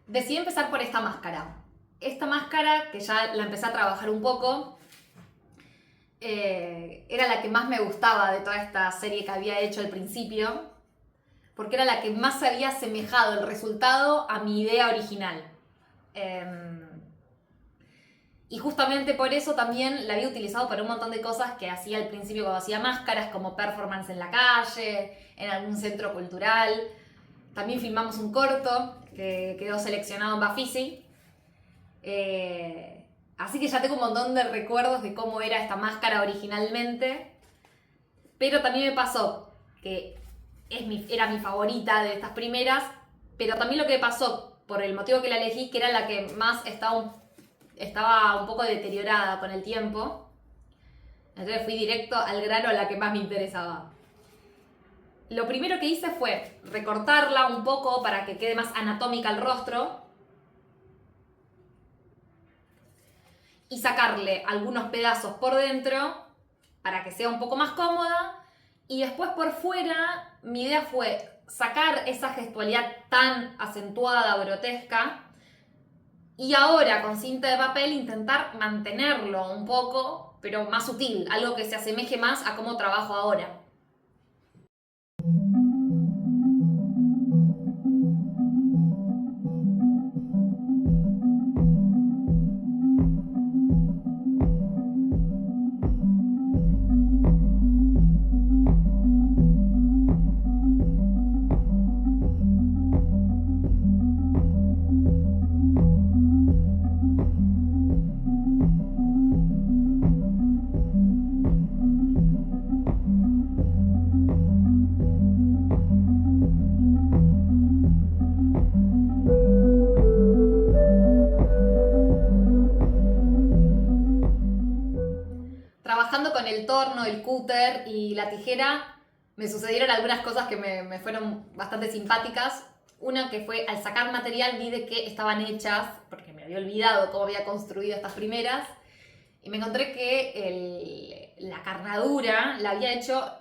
decidí empezar por esta máscara. Esta máscara, que ya la empecé a trabajar un poco, era la que más me gustaba de toda esta serie que había hecho al principio, porque era la que más se había asemejado el resultado a mi idea original. Y justamente por eso también la había utilizado para un montón de cosas que hacía al principio cuando hacía máscaras, como performance en la calle, en algún centro cultural. También filmamos un corto que quedó seleccionado en Bafisi. Así que ya tengo un montón de recuerdos de cómo era esta máscara originalmente. Pero también me pasó que era mi favorita de estas primeras, pero también lo que pasó, por el motivo que la elegí, que era la que más estaba un poco deteriorada con el tiempo. Entonces fui directo al grano, a la que más me interesaba. Lo primero que hice fue recortarla un poco para que quede más anatómica el rostro y sacarle algunos pedazos por dentro para que sea un poco más cómoda. Y después por fuera, mi idea fue sacar esa gestualidad tan acentuada, grotesca, y ahora con cinta de papel intentar mantenerlo un poco, pero más sutil, algo que se asemeje más a cómo trabajo ahora. Trabajando con el torno, el cúter y la tijera, me sucedieron algunas cosas que me fueron bastante simpáticas. Una que fue, al sacar material, vi de qué estaban hechas, porque me había olvidado cómo había construido estas primeras, y me encontré que la carnadura la había hecho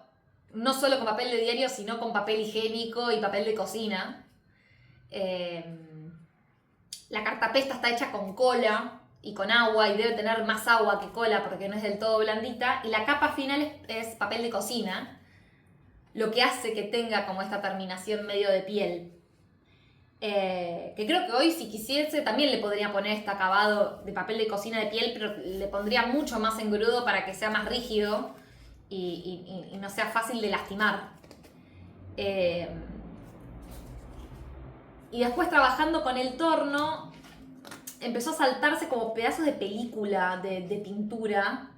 no solo con papel de diario, sino con papel higiénico y papel de cocina. La cartapesta está hecha con cola y con agua, y debe tener más agua que cola porque no es del todo blandita. Y la capa final es papel de cocina, lo que hace que tenga como esta terminación medio de piel. Que creo que hoy, si quisiese, también le podría poner este acabado de papel de cocina de piel, pero le pondría mucho más engrudo para que sea más rígido y no sea fácil de lastimar. Y después, trabajando con el torno, empezó a saltarse como pedazos de película, de pintura.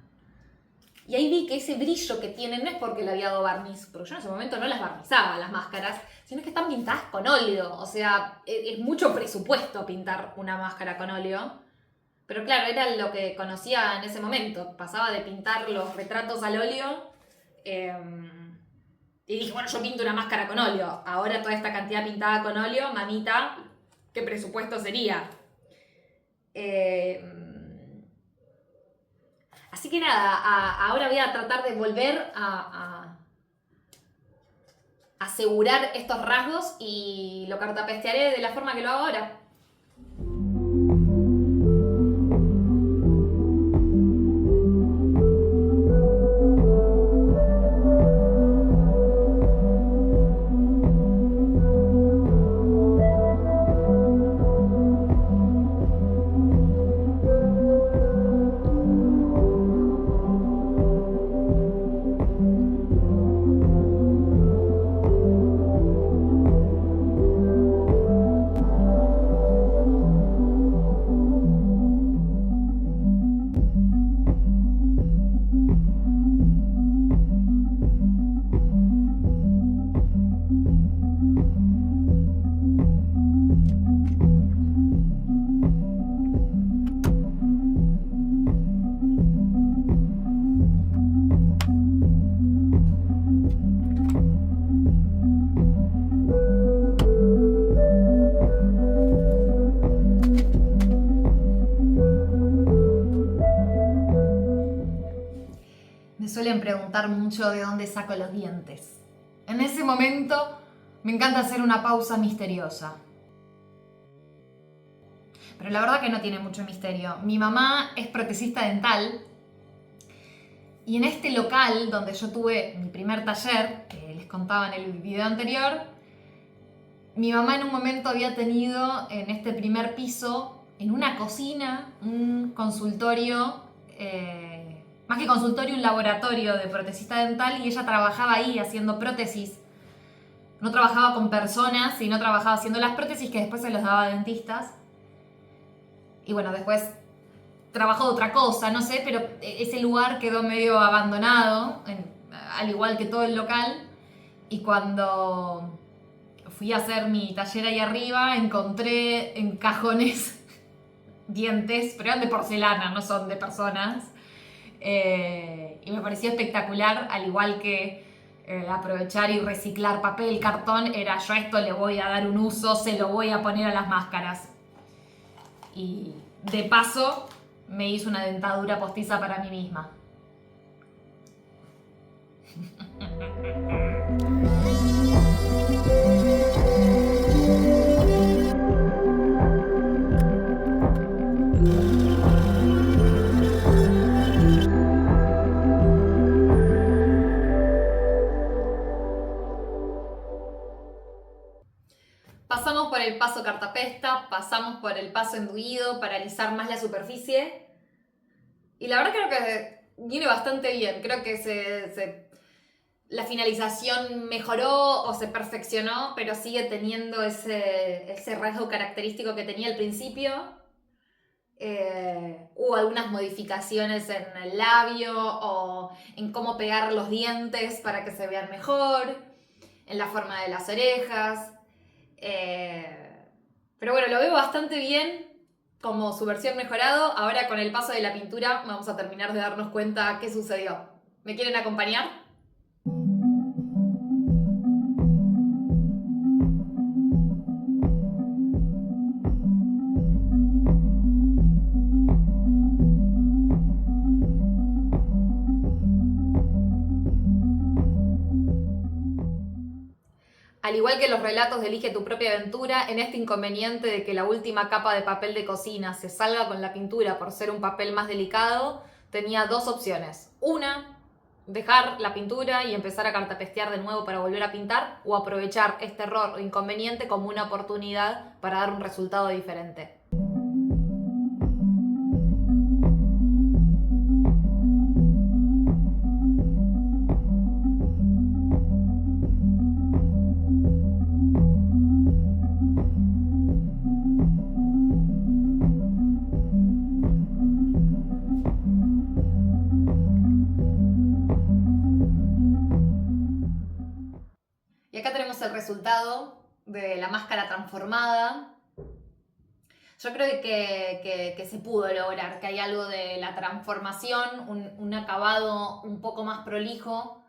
Y ahí vi que ese brillo que tienen no es porque le había dado barniz, porque yo en ese momento no las barnizaba, las máscaras, sino que están pintadas con óleo. O sea, es mucho presupuesto pintar una máscara con óleo. Pero claro, era lo que conocía en ese momento. Pasaba de pintar los retratos al óleo. Y dije, bueno, yo pinto una máscara con óleo. Ahora toda esta cantidad pintada con óleo, mamita, ¿qué presupuesto sería? Así que nada, ahora voy a tratar de volver a asegurar estos rasgos y lo cartapestearé de la forma que lo hago ahora. Me suelen preguntar mucho de dónde saco los dientes. En ese momento me encanta hacer una pausa misteriosa. pero la verdad que no tiene mucho misterio. Mi mamá es protesista dental y en este local donde yo tuve mi primer taller, que les contaba en el video anterior, mi mamá en un momento había tenido en este primer piso, en una cocina, un consultorio, más que consultorio, un laboratorio de protesista dental, y ella trabajaba ahí haciendo prótesis. No trabajaba con personas, sino trabajaba haciendo las prótesis que después se los daba a dentistas. Y bueno, después trabajó de otra cosa, no sé, pero ese lugar quedó medio abandonado, al igual que todo el local. Y cuando fui a hacer mi taller ahí arriba, encontré en cajones dientes, pero eran de porcelana, no son de personas. Y me pareció espectacular, al igual que aprovechar y reciclar papel, cartón, era yo a esto le voy a dar un uso, se lo voy a poner a las máscaras. Y de paso me hice una dentadura postiza para mí misma. Pasamos por el paso cartapesta, pasamos por el paso enduido para alisar más la superficie. Y la verdad creo que viene bastante bien. Creo que la finalización mejoró o se perfeccionó, pero sigue teniendo ese rasgo característico que tenía al principio. Hubo algunas modificaciones en el labio o en cómo pegar los dientes para que se vean mejor, en la forma de las orejas. Pero bueno, lo veo bastante bien como su versión mejorado. Ahora con el paso de la pintura vamos a terminar de darnos cuenta qué sucedió. ¿Me quieren acompañar? Al igual que los relatos de Elige tu propia aventura, en este inconveniente de que la última capa de papel de cocina se salga con la pintura por ser un papel más delicado, tenía dos opciones. Una, dejar la pintura y empezar a cartapestear de nuevo para volver a pintar, o aprovechar este error o inconveniente como una oportunidad para dar un resultado diferente. Y acá tenemos el resultado de la máscara transformada. Yo creo que se pudo lograr, que hay algo de la transformación, un acabado un poco más prolijo,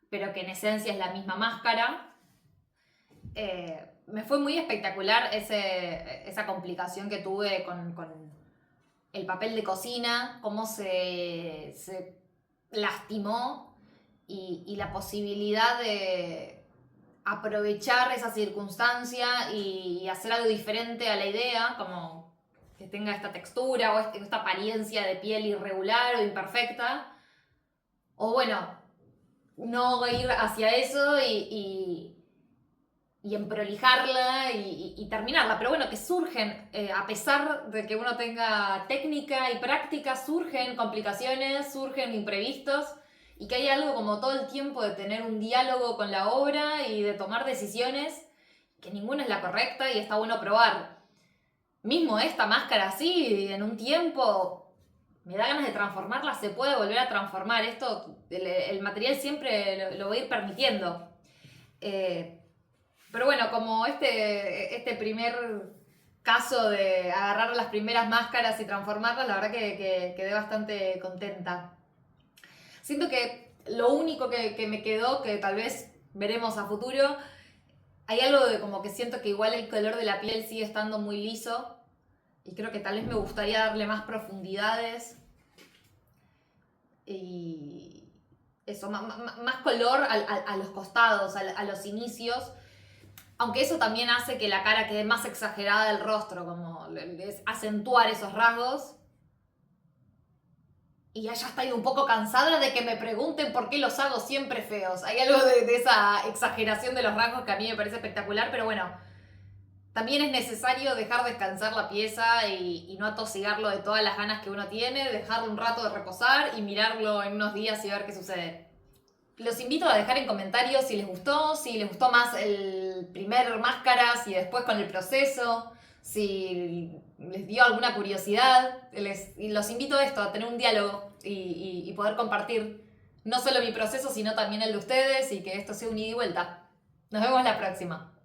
pero que en esencia es la misma máscara. Me fue muy espectacular esa complicación que tuve con el papel de cocina, cómo se lastimó y la posibilidad de aprovechar esa circunstancia y hacer algo diferente a la idea, como que tenga esta textura o esta apariencia de piel irregular o imperfecta. O bueno, no ir hacia eso y emprolijarla y terminarla. Pero bueno, que surgen, a pesar de que uno tenga técnica y práctica, surgen complicaciones, surgen imprevistos. Y que hay algo como todo el tiempo de tener un diálogo con la obra y de tomar decisiones, que ninguna es la correcta y está bueno probar. Mismo esta máscara así, en un tiempo, me da ganas de transformarla, se puede volver a transformar. Esto, el material siempre lo voy a ir permitiendo. Pero bueno, como este primer caso de agarrar las primeras máscaras y transformarlas, la verdad que quedé bastante contenta. Siento que lo único que me quedó, que tal vez veremos a futuro, hay algo de como que siento que igual el color de la piel sigue estando muy liso y creo que tal vez me gustaría darle más profundidades y eso, más color a los costados, a los inicios. Aunque eso también hace que la cara quede más exagerada del rostro, como acentuar esos rasgos. Y ya estoy un poco cansada de que me pregunten por qué los hago siempre feos. Hay algo de esa exageración de los rasgos que a mí me parece espectacular, pero bueno, también es necesario dejar descansar la pieza y no atosigarlo de todas las ganas que uno tiene, dejarlo un rato de reposar y mirarlo en unos días y ver qué sucede. Los invito a dejar en comentarios si les gustó más el primer máscaras y después con el proceso, si les dio alguna curiosidad. Los invito a esto, a tener un diálogo y poder compartir no solo mi proceso, sino también el de ustedes y que esto sea un ida y vuelta. Nos vemos la próxima.